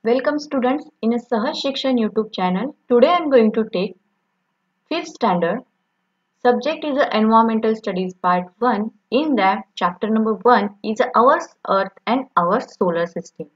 Welcome students in a Sahaj Shikshan YouTube channel. Today I am going to take 5th standard. Subject is Environmental Studies Part 1. In that chapter number 1 is our Earth and our solar system.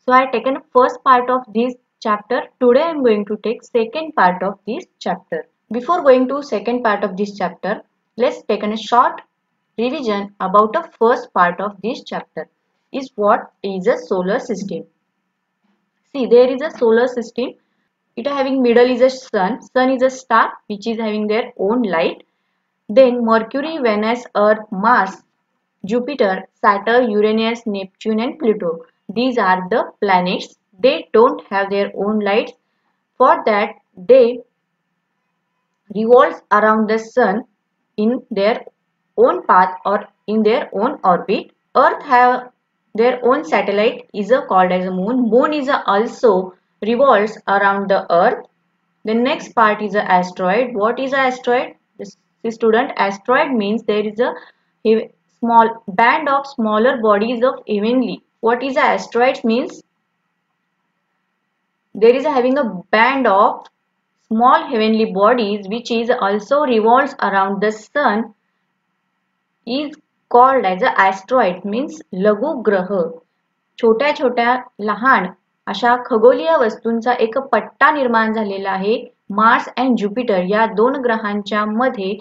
So I have taken first part of this chapter. Today I am going to take second part of this chapter. Before going to second part of this chapter, let's take a short revision about the first part of this chapter. Is what is a solar system? See, there is a solar system. It having middle is a sun. Sun is a star which is having their own light. Then Mercury, Venus, Earth, Mars, Jupiter, Saturn, Uranus, Neptune and Pluto. These are the planets. They don't have their own lights. For that, they revolve around the sun in their own path or in their own orbit. Earth have their own satellite is called as a moon. Moon is also revolves around the earth. The next part is an asteroid. What is an asteroid? The student, asteroid means there is a small band of smaller bodies of heavenly. What is an asteroid means? There is having a band of small heavenly bodies which is also revolves around the sun is called as a asteroid means लघु ग्रह. छोट्या छोट्या लहान अशा खगोलीय वस्तूंचा एक पट्टा निर्माण झालेला आहे मार्स अँड ज्युपिटर या दोन ग्रहांच्या मध्ये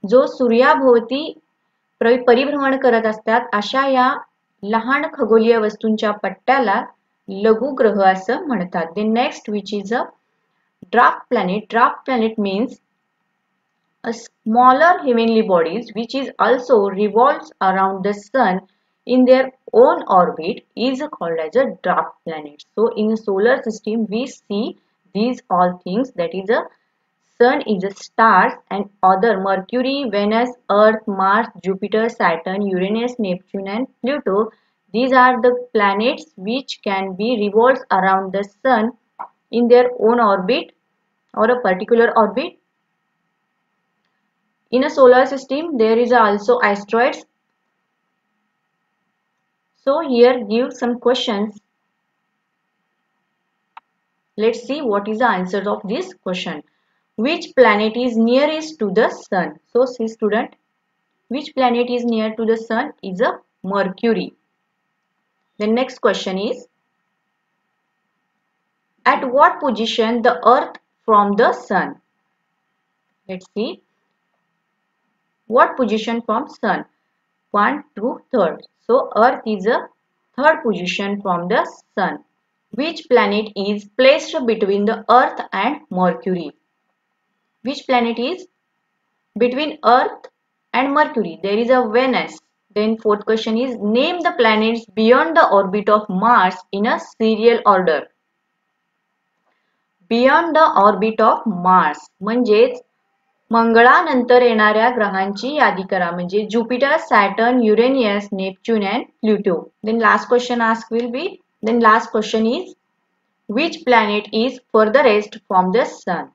जो सूर्याभोवती परिभ्रमण करत असतात अशा या लहान खगोलीय वस्तूंच्या पट्ट्याला लघु ग्रह असं म्हणतात. The next which is a dwarf planet. Dwarf planet means a smaller heavenly bodies which is also revolves around the sun in their own orbit is called as a dwarf planet. So in the solar system we see these all things, that is a sun is a stars and other Mercury, Venus, Earth, Mars, Jupiter, Saturn, Uranus, Neptune and Pluto. These are the planets which can be revolves around the sun in their own orbit or a particular orbit. In a solar system there is also asteroids. So here give some questions. Let's see what is the answer of this question. Which planet is nearest to the sun? So see student, which planet is near to the sun is a Mercury. The next question is, at what position the earth from the sun? Let's see. What position from sun? 1 to 3rd. So earth is a 3rd position from the sun. Which planet is placed between the earth and Mercury? Which planet is between earth and Mercury? There is a Venus. Then 4th question is, name the planets beyond the orbit of Mars in a serial order. Beyond the orbit of Mars म्हणजेच मंगळानंतर येणाऱ्या ग्रहांची यादी करा. म्हणजे Jupiter, Saturn, Uranus, Neptune and Pluto. Then last question asked will be, then last question is, which planet is furthest from the sun?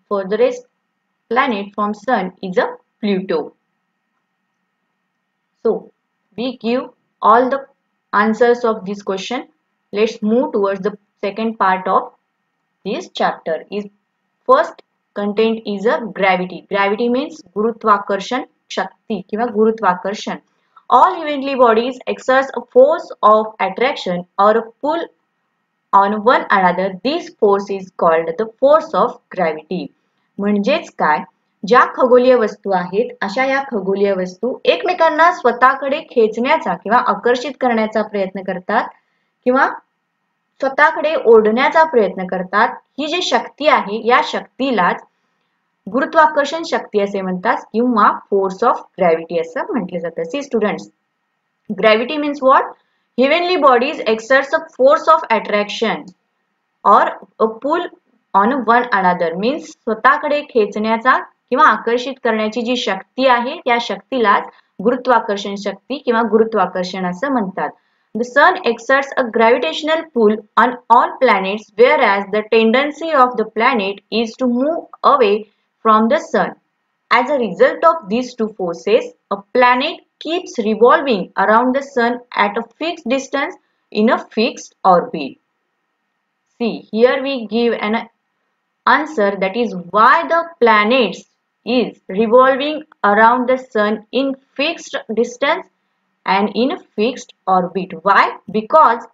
Furthest planet from sun is a Pluto. So we give all the answers of this question. Let's move towards the second part of this chapter. Is first content is a gravity. Gravity means गुरुत्वाकर्षण शक्ती किंवा गुरुत्वाकर्षण. All heavenly bodies exert a force of attraction or a pull on one another. This force is called the force of gravity. म्हणजेच काय, ज्या खगोलीय वस्तू आहेत अशा या खगोलीय वस्तू एकमेकांना स्वतःकडे खेचण्याचा किंवा आकर्षित करण्याचा प्रयत्न करतात किंवा स्वतःकडे ओढण्याचा प्रयत्न करतात. ही जी शक्ती आहे या शक्तीलाच गुरुत्वाकर्षण शक्ती असे म्हणतात किंवा फोर्स ऑफ ग्रॅव्हिटी असं म्हटले जातं. See students, gravity means what? Heavenly bodies exerts a force of attraction or a pull on one another. Means स्वतःकडे खेचण्याचा किंवा आकर्षित करण्याची जी शक्ती आहे त्या शक्तीलाच गुरुत्वाकर्षण शक्ती किंवा गुरुत्वाकर्षण असं म्हणतात. The sun exerts a gravitational pull on all planets, whereas the tendency of the planet is to move away from the sun. As a result of these two forces, a planet keeps revolving around the sun at a fixed distance in a fixed orbit. See, here we give an answer, that is why the planets is revolving around the sun in fixed distance and in fixed orbit. Why? Because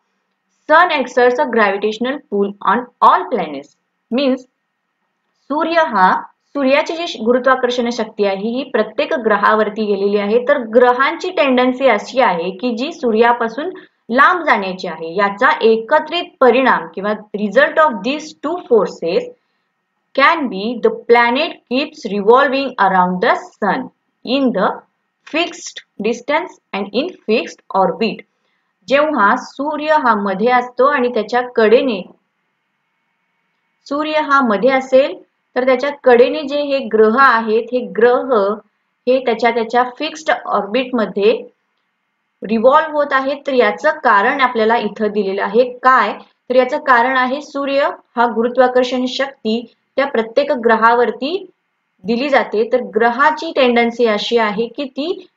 sun exerts a gravitational pull on all planets. Means सूर्याची जी गुरुत्वाकर्षण शक्ती आहे ही प्रत्येक ग्रहावरती गेलेली आहे. तर ग्रहांची tendency अशी आहे की जी सूर्यापासून लांब जाण्याची आहे. याचा एकत्रित परिणाम किंवा result of these two forces can be the planet keeps revolving around the sun in the fixed distance and in fixed orbit. जेव्हा सूर्य हा मध्ये असतो आणि त्याच्या कडेने सूर्य हा मध्ये असेल तर त्याच्या कडेने जे हे ग्रह आहेत हे ग्रह हे त्याच्या फिक्स्ड ऑर्बिट मध्ये रिव्हॉल्व होत आहेत. तर याचं कारण आपल्याला इथं दिलेलं आहे. काय? तर याचं कारण आहे सूर्य हा गुरुत्वाकर्षण शक्ती त्या प्रत्येक ग्रहावरती दिली जाते. तर ग्रहाची टेंडन्सी अशी आहे की ती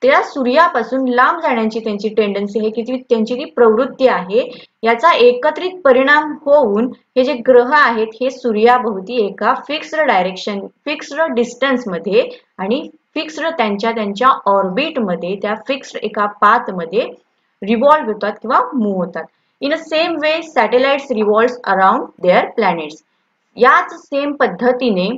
त्या सूर्यापासून लांब जाण्याची त्यांची टेंडन्सी आहे की त्यांची ती प्रवृत्ती आहे. याचा एकत्रित परिणाम होऊन हे जे ग्रह आहेत हे सूर्याभोवती एका फिक्स्ड डिस्टन्स मध्ये आणि फिक्स्ड त्यांच्या ऑर्बिट मध्ये त्या फिक्स्ड एका पाथ मध्ये रिव्हॉल्व होतात किंवा मूव्ह होतात. In a same way satellites revolves around their planets. याच सेम पद्धतीने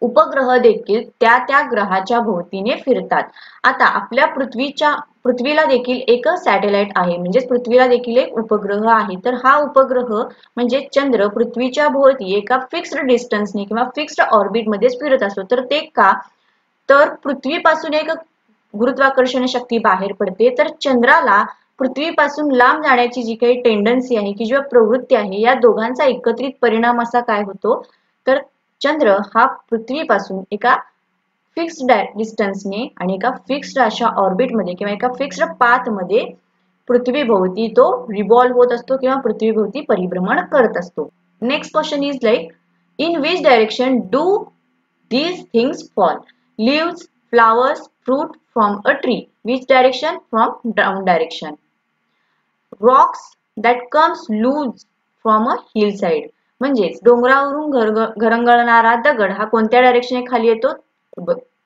उपग्रह देखील त्या ग्रहाच्या भोवतीने फिरतात. आता आपल्या पृथ्वीला देखील एक सॅटेलाइट आहे, म्हणजे पृथ्वीला देखील एक उपग्रह आहे. तर हा उपग्रह म्हणजे चंद्र पृथ्वीच्या भोवती एका फिक्स्ड डिस्टन्सने किंवा फिक्स्ड ऑर्बिट मध्येच फिरत असतो. तर ते का? तर पृथ्वीपासून एक गुरुत्वाकर्षण शक्ती बाहेर पडते. तर चंद्राला पृथ्वीपासून लांब जाण्याची जी काही टेंडन्सी आहे की जी प्रवृत्ती आहे या दोघांचा एकत्रित परिणाम असा काय होतो? तर चंद्र हा पृथ्वीपासून एका फिक्स्ड डिस्टन्सने आणि एका फिक्स्ड अशा ऑर्बिटमध्ये किंवा एका फिक्स्ड पाथमध्ये पृथ्वीभोवती तो रिव्हॉल्व होत असतो किंवा पृथ्वीभोवती परिभ्रमण करत असतो. Next question is like, in which direction do these things fall? Leaves, flowers, fruit from a tree. Which direction? From down direction. Rocks that comes loose from a hillside. म्हणजेच डोंगरावरून घरंगळणारा दगड हा कोणत्या डायरेक्शनने खाली येतो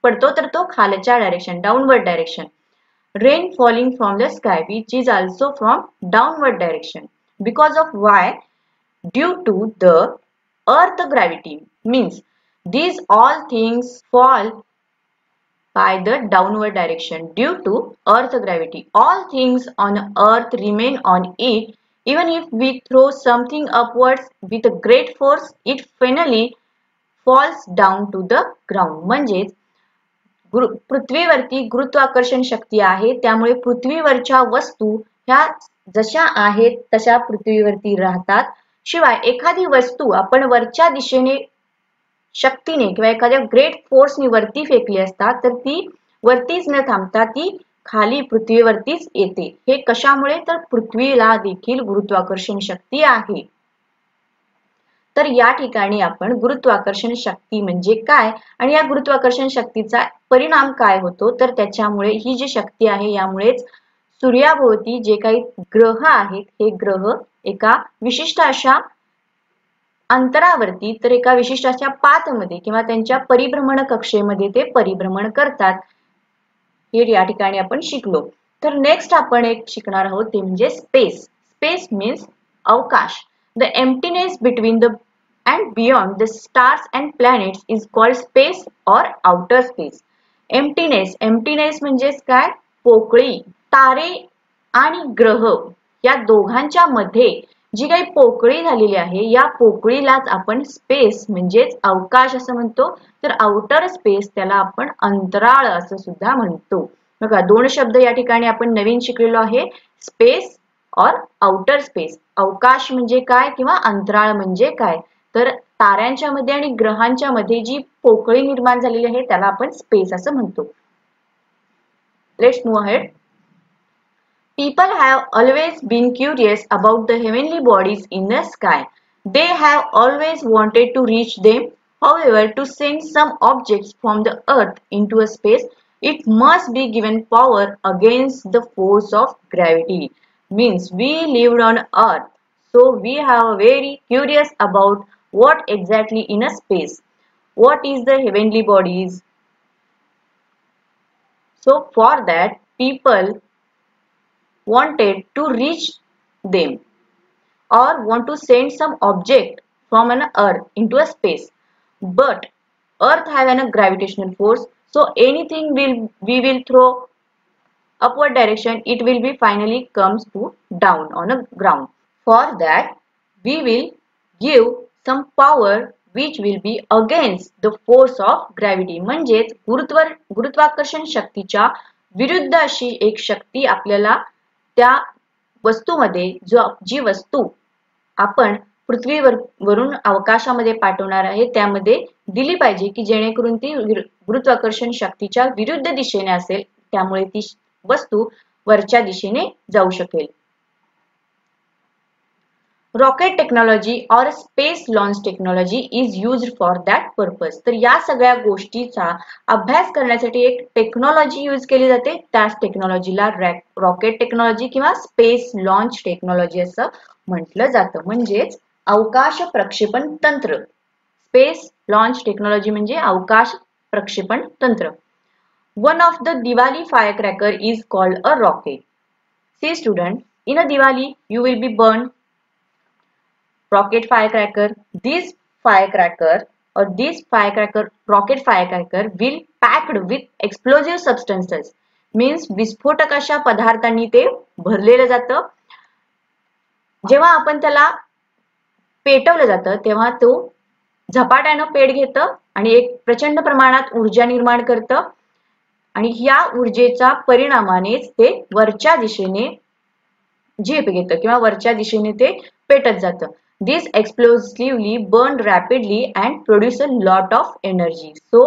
पडतो? तर तो खालच्या direction, downward direction. Rain falling from the sky, which is also from downward direction. Because of why? Due to the earth gravity. Means these all things fall by the downward direction due to earth gravity. All things on earth remain on it. Even if we throw something upwards with a great force, it finally falls down to the ground. म्हणजेच पृथ्वीवरती गुरुत्वाकर्षण शक्ती आहे, त्यामुळे पृथ्वीवरच्या वस्तू ह्या जशा आहेत तशा पृथ्वीवरती राहतात. शिवाय एखादी वस्तू आपण वरच्या दिशेने शक्तीने किंवा एखाद्या ग्रेट फोर्सने वरती फेकली असता तर ती वरतीच न थांबता ती खाली पृथ्वीवरतीच येते. हे कशामुळे? तर पृथ्वीला देखील गुरुत्वाकर्षण शक्ती आहे. तर या ठिकाणी आपण गुरुत्वाकर्षण शक्ती म्हणजे काय आणि या गुरुत्वाकर्षण शक्तीचा परिणाम काय होतो, तर त्याच्यामुळे ही जी शक्ती आहे यामुळेच सूर्याभोवती जे काही ग्रह आहेत हे ग्रह एका विशिष्ट अशा अंतरावरती तर एका विशिष्ट अशा पाथमध्ये किंवा त्यांच्या परिभ्रमण कक्षेमध्ये ते परिभ्रमण करतात. हे या ठिकाणी आपण शिकलो. तर नेक्स्ट आपण एक शिकणार आहोत ते म्हणजे स्पेस. स्पेस मीन्स अवकाश. The emptiness between the and beyond the stars and planets is called space or outer space. Emptiness म्हणजेच काय? पोकळी. तारे आणि ग्रह या दोघांच्या मध्ये जी काही पोकळी झालेली आहे या पोकळीलाच आपण स्पेस म्हणजेच अवकाश असं म्हणतो. तर आउटर स्पेस त्याला आपण अंतराळ असं सुद्धा म्हणतो. बघा, दोन शब्द या ठिकाणी आपण नवीन शिकलेलो आहे, स्पेस और आउटर स्पेस. अवकाश म्हणजे काय किंवा अंतराळ म्हणजे काय? तर ताऱ्यांच्या मध्ये आणि ग्रहांच्या मध्ये जी पोकळी निर्माण झालेली आहे त्याला आपण स्पेस असं म्हणतो. Let's move ahead. People have always been curious about the heavenly bodies in the sky. They have always wanted to reach them. However, to send some objects from the earth into a space, it must be given power against the force of gravity. Means we lived on earth. So we have very curious about what exactly in a space. What is the heavenly bodies? So for that, people wanted to reach them or want to send some object from an earth into a space. But earth have a gravitational force, so anything we will throw upward direction, it will be finally comes to down on a ground. For that, we will give some power which will be against the force of gravity. म्हणजेच गुरुत्वाकर्षण शक्तीच्या विरुद्ध अशी एक शक्ती आपल्याला त्या वस्तूमध्ये जी वस्तू आपण पृथ्वीवरून अवकाशामध्ये पाठवणार आहे त्यामध्ये दिली पाहिजे की जेणेकरून ती गुरुत्वाकर्षण शक्तीच्या विरुद्ध दिशेने असेल, त्यामुळे ती वस्तू वरच्या दिशेने जाऊ शकेल. रॉकेट टेक्नॉलॉजी और space launch technology is used for that purpose. तर या सगळ्या गोष्टीचा अभ्यास करण्यासाठी एक टेक्नॉलॉजी यूज केली जाते, त्याच टेक्नॉलॉजीला रॉकेट टेक्नॉलॉजी किंवा स्पेस लॉन्च टेक्नॉलॉजी असं म्हटलं जातं. म्हणजेच अवकाश प्रक्षेपण तंत्र. स्पेस लॉन्च टेक्नॉलॉजी म्हणजे अवकाश प्रक्षेपण तंत्र. One of the Diwali firecracker is called a rocket. See student, in a Diwali you will be burn rocket firecracker. This firecracker or this firecracker rocket firecracker will packed with explosive substances. Means विस्फोटक अशा पदार्थांनी ते भरलेलं जातं. जेव्हा आपण त्याला पेटवलं जातं तेव्हा तो झपाट्यानं पेट घेतं आणि एक प्रचंड प्रमाणात ऊर्जा निर्माण करतं आणि या ऊर्जेचा परिणामानेच ते वरच्या दिशेने झेप घेतं किंवा वरच्या दिशेने ते पेटत जातं. This explosively burn rapidly and produce a lot of energy. So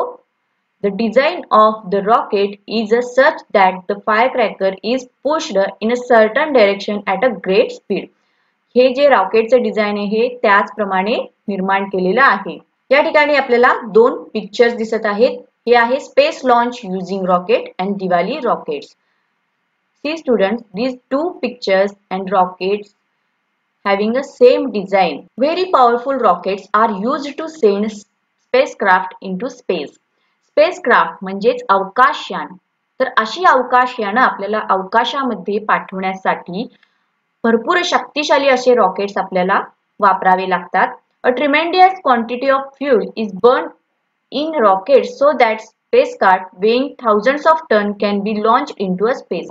the design of the rocket is such that the firecracker is pushed in a certain direction at a great speed. हे जे रॉकेटचं design आहे त्याचप्रमाणे निर्माण केलेलं आहे. या ठिकाणी आपल्याला दोन पिक्चर्स दिसत आहेत. हे आहे space launch using rocket and Diwali rockets. See students, these two pictures and rockets having a same design. Very powerful rockets are used to send spacecraft into space. Spacecraft म्हणजेच अवकाशयान. तर अशी अवकाशयान आपल्याला अवकाशामध्ये पाठवण्यासाठी भरपूर शक्तिशाली असे रॉकेट्स आपल्याला वापरावे लागतात. A tremendous quantity of fuel is burned in rockets so that spacecraft weighing thousands of tons can be launched into a space.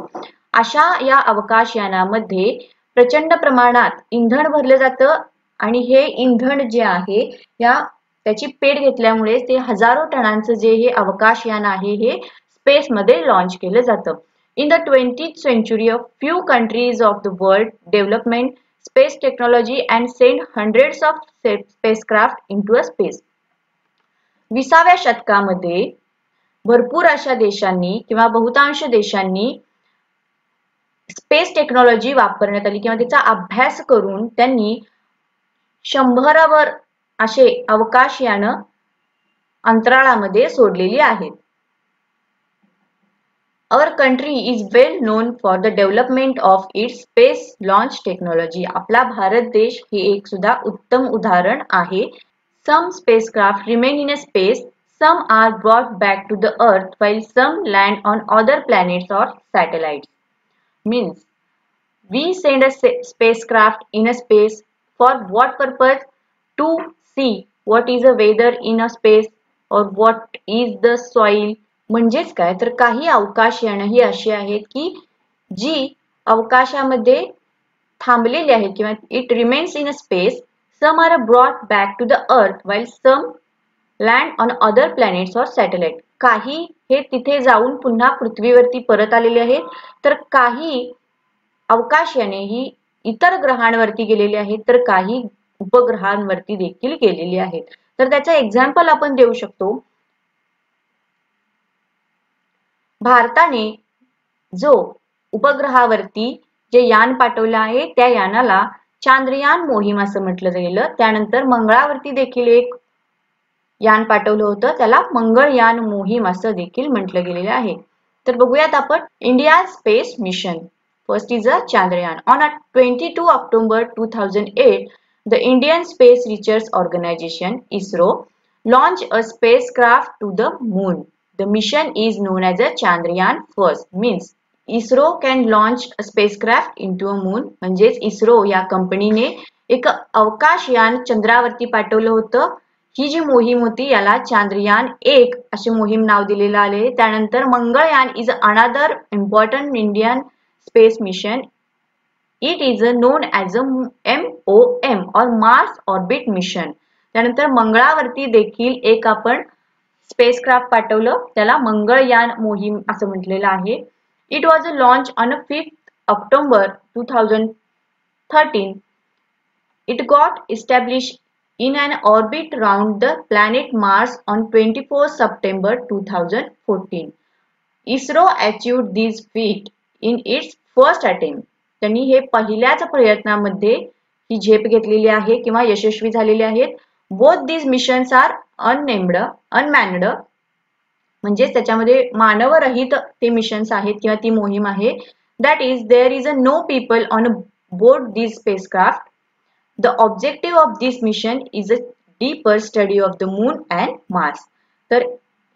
अशा या अवकाशयानामध्ये प्रचंड प्रमाणात इंधन भरलं जातं आणि हे इंधन जे आहे त्याची पेट घेतल्यामुळे ते हजारो टनांचं जे हे अवकाशयान आहे हे स्पेस मध्ये लॉन्च केलं जातं. In the 20th century, a few countries of the world developed space technology and sent hundreds of spacecraft into a space. 20व्या शतकामध्ये भरपूर अशा देशांनी किंवा बहुतांश देशांनी स्पेस टेक्नॉलॉजी वापरण्यात आली किंवा त्याचा अभ्यास करून त्यांनी 100वर असे अवकाशयान अंतराळामध्ये सोडलेली आहेत. Our country is well known for the development of its space launch technology. आपला भारत देश हे एक सुद्धा उत्तम उदाहरण आहे. Some spacecraft remain in a space, some are brought back to the earth while some land on other planets or satellites. Means we send a spacecraft in a space for what purpose? To see what is the weather in a space or what is the soil. म्हणजेच काय तर काही अवकाशयान ही अशी आहेत की जी अवकाशामध्ये थांबलेली आहेत किंवा it remains in a space. Some are brought back to the earth while some land on other planets or satellite. काही हे तिथे जाऊन पुन्हा पृथ्वीवरती परत आलेले आहेत तर काही अवकाशयाने ही इतर ग्रहांवरती गेलेली आहेत तर काही उपग्रहांवरती देखील गेलेली आहेत. तर त्याचं एक्झाम्पल आपण देऊ शकतो. भारताने जो उपग्रहावरती जे यान पाठवलं आहे त्या यानाला चांद्रयान मोहीम असं म्हटलं गेलं. त्यानंतर मंगळावरती देखील एक यान पाठवलं होतं त्याला मंगळयान मोहीम असं देखील म्हटलं गेलेलं आहे. तर बघूयात आपण India space mission. First is a Chandrayaan. On 22 October 2008, the Indian Space Research Organization (ISRO) launched a spacecraft to the moon. The mission is known as a Chandrayaan first. Means ISRO can launch a spacecraft into a moon. म्हणजेच ISRO या कंपनीने एक अवकाशयान चंद्रावरती पाठवलं होतं. ही जी मोहीम होती याला चांद्रयान 1 असे मोहीम नाव दिलेलं आले. त्यानंतर Mangalyaan is another important Indian space mission. It is known as a MOM or Mars orbit mission. त्यानंतर मंगळावरती देखील एक आपण स्पेसक्राफ्ट पाठवलं, त्याला मंगळयान मोहीम असं म्हटलेलं आहे. It was launch on 5 October 2013. It got established in an orbit round the planet Mars on 24 September 2014. ISRO achieved this feat in its first attempt. त्यांनी हे पहिल्याच प्रयत्नामध्ये ही झेप घेतलेली आहे किंवा यशस्वी झालेले आहेत. Both these missions are unmanned म्हणजे त्याच्यामध्ये मानवरहित ते मिशन्स आहेत किंवा ती मोहीम आहे. That is, there is no people on board these spacecraft. The objective of this mission is a deeper study of the moon and Mars. तर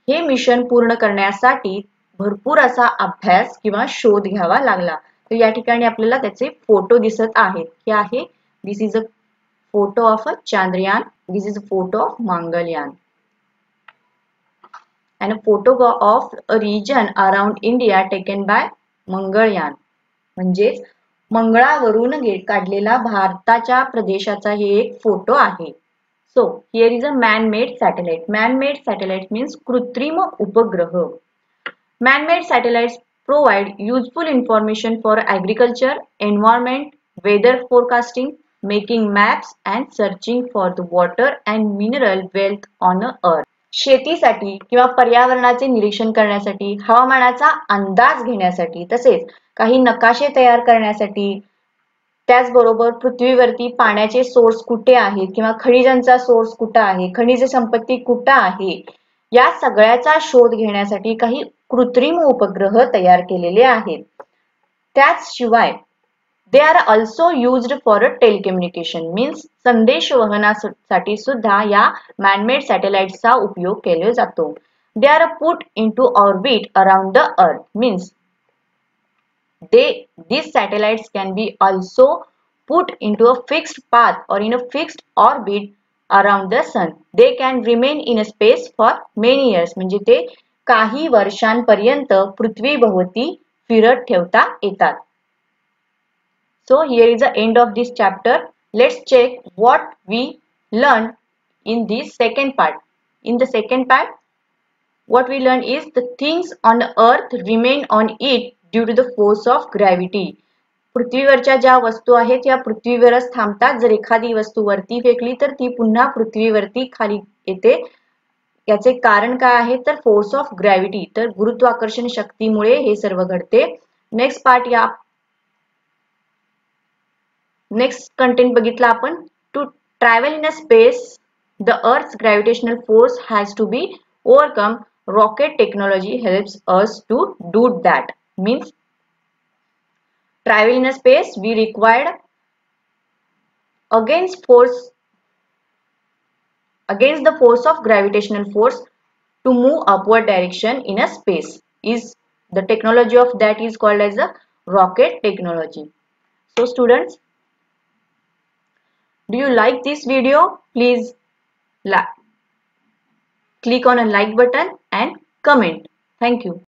हे मिशन पूर्ण करण्यासाठी भरपूर असा अभ्यास किंवा शोध घ्यावा लागला. तर या ठिकाणी आपल्याला त्याचे फोटो दिसत आहेत. हे आहे, this is a photo of a Chandrayaan, this is a photo of Mangalyaan and a photo of a region around India taken by Mangalyaan. म्हणजेच मंगळावरून काढलेला भारताच्या प्रदेशाचा हे एक फोटो आहे. So here is a man made satellite. Man made satellite means कृत्रिम उपग्रह. Man made satellites provide useful information for agriculture, environment, weather forecasting, making maps and searching for the water and mineral wealth on earth. शेतीसाठी किंवा पर्यावरणाचे निरीक्षण करण्यासाठी, हवामानाचा अंदाज घेण्यासाठी, तसेच काही नकाशे तयार करण्यासाठी, त्याचबरोबर पृथ्वीवरती पाण्याचे सोर्स कुठे आहेत किंवा खनिजांचा सोर्स कुठे आहे, खनिज संपत्ती कुठे आहे, या सगळ्याचा शोध घेण्यासाठी काही कृत्रिम उपग्रह तयार केलेले आहेत. त्याचशिवाय they are also used for telecommunication means संदेश वहनासाठी सुद्धा या मॅनमेड सॅटेलाइट्सचा उपयोग केला जातो. They are put into orbit around the earth means these satellites can be also put into a fixed path or in a fixed orbit around the sun. They can remain in a space for many years. म्हणजे ते काही वर्षांपर्यंत पृथ्वीभोवती फिरत ठेवता येतात. So here is the end of this chapter. Let's check what we learned in this second part. In the second part, what we learned is the things on the earth remain on it due to the force of gravity. पृथ्वीवरच्या ज्या वस्तू आहेत या पृथ्वीवरच थांबतात. जर एखादी वस्तू वरती फेकली तर ती पुन्हा पृथ्वीवरती खाली येते. याचे कारण काय आहे तर फोर्स ऑफ ग्रॅव्हिटी, तर गुरुत्वाकर्षण शक्तीमुळे हे सर्व घडते. नेक्स्ट पार्ट या नेक्स्ट कंटेंट बघितला आपण. To travel in a space the earth's gravitational force has to be overcome. Rocket technology helps us to do that. Means travel in a space we required against the force of gravitational force to move upward direction in a space. Is the technology of that is called as a rocket technology. So students, do you like this video? Please click on a like button and comment. Thank you.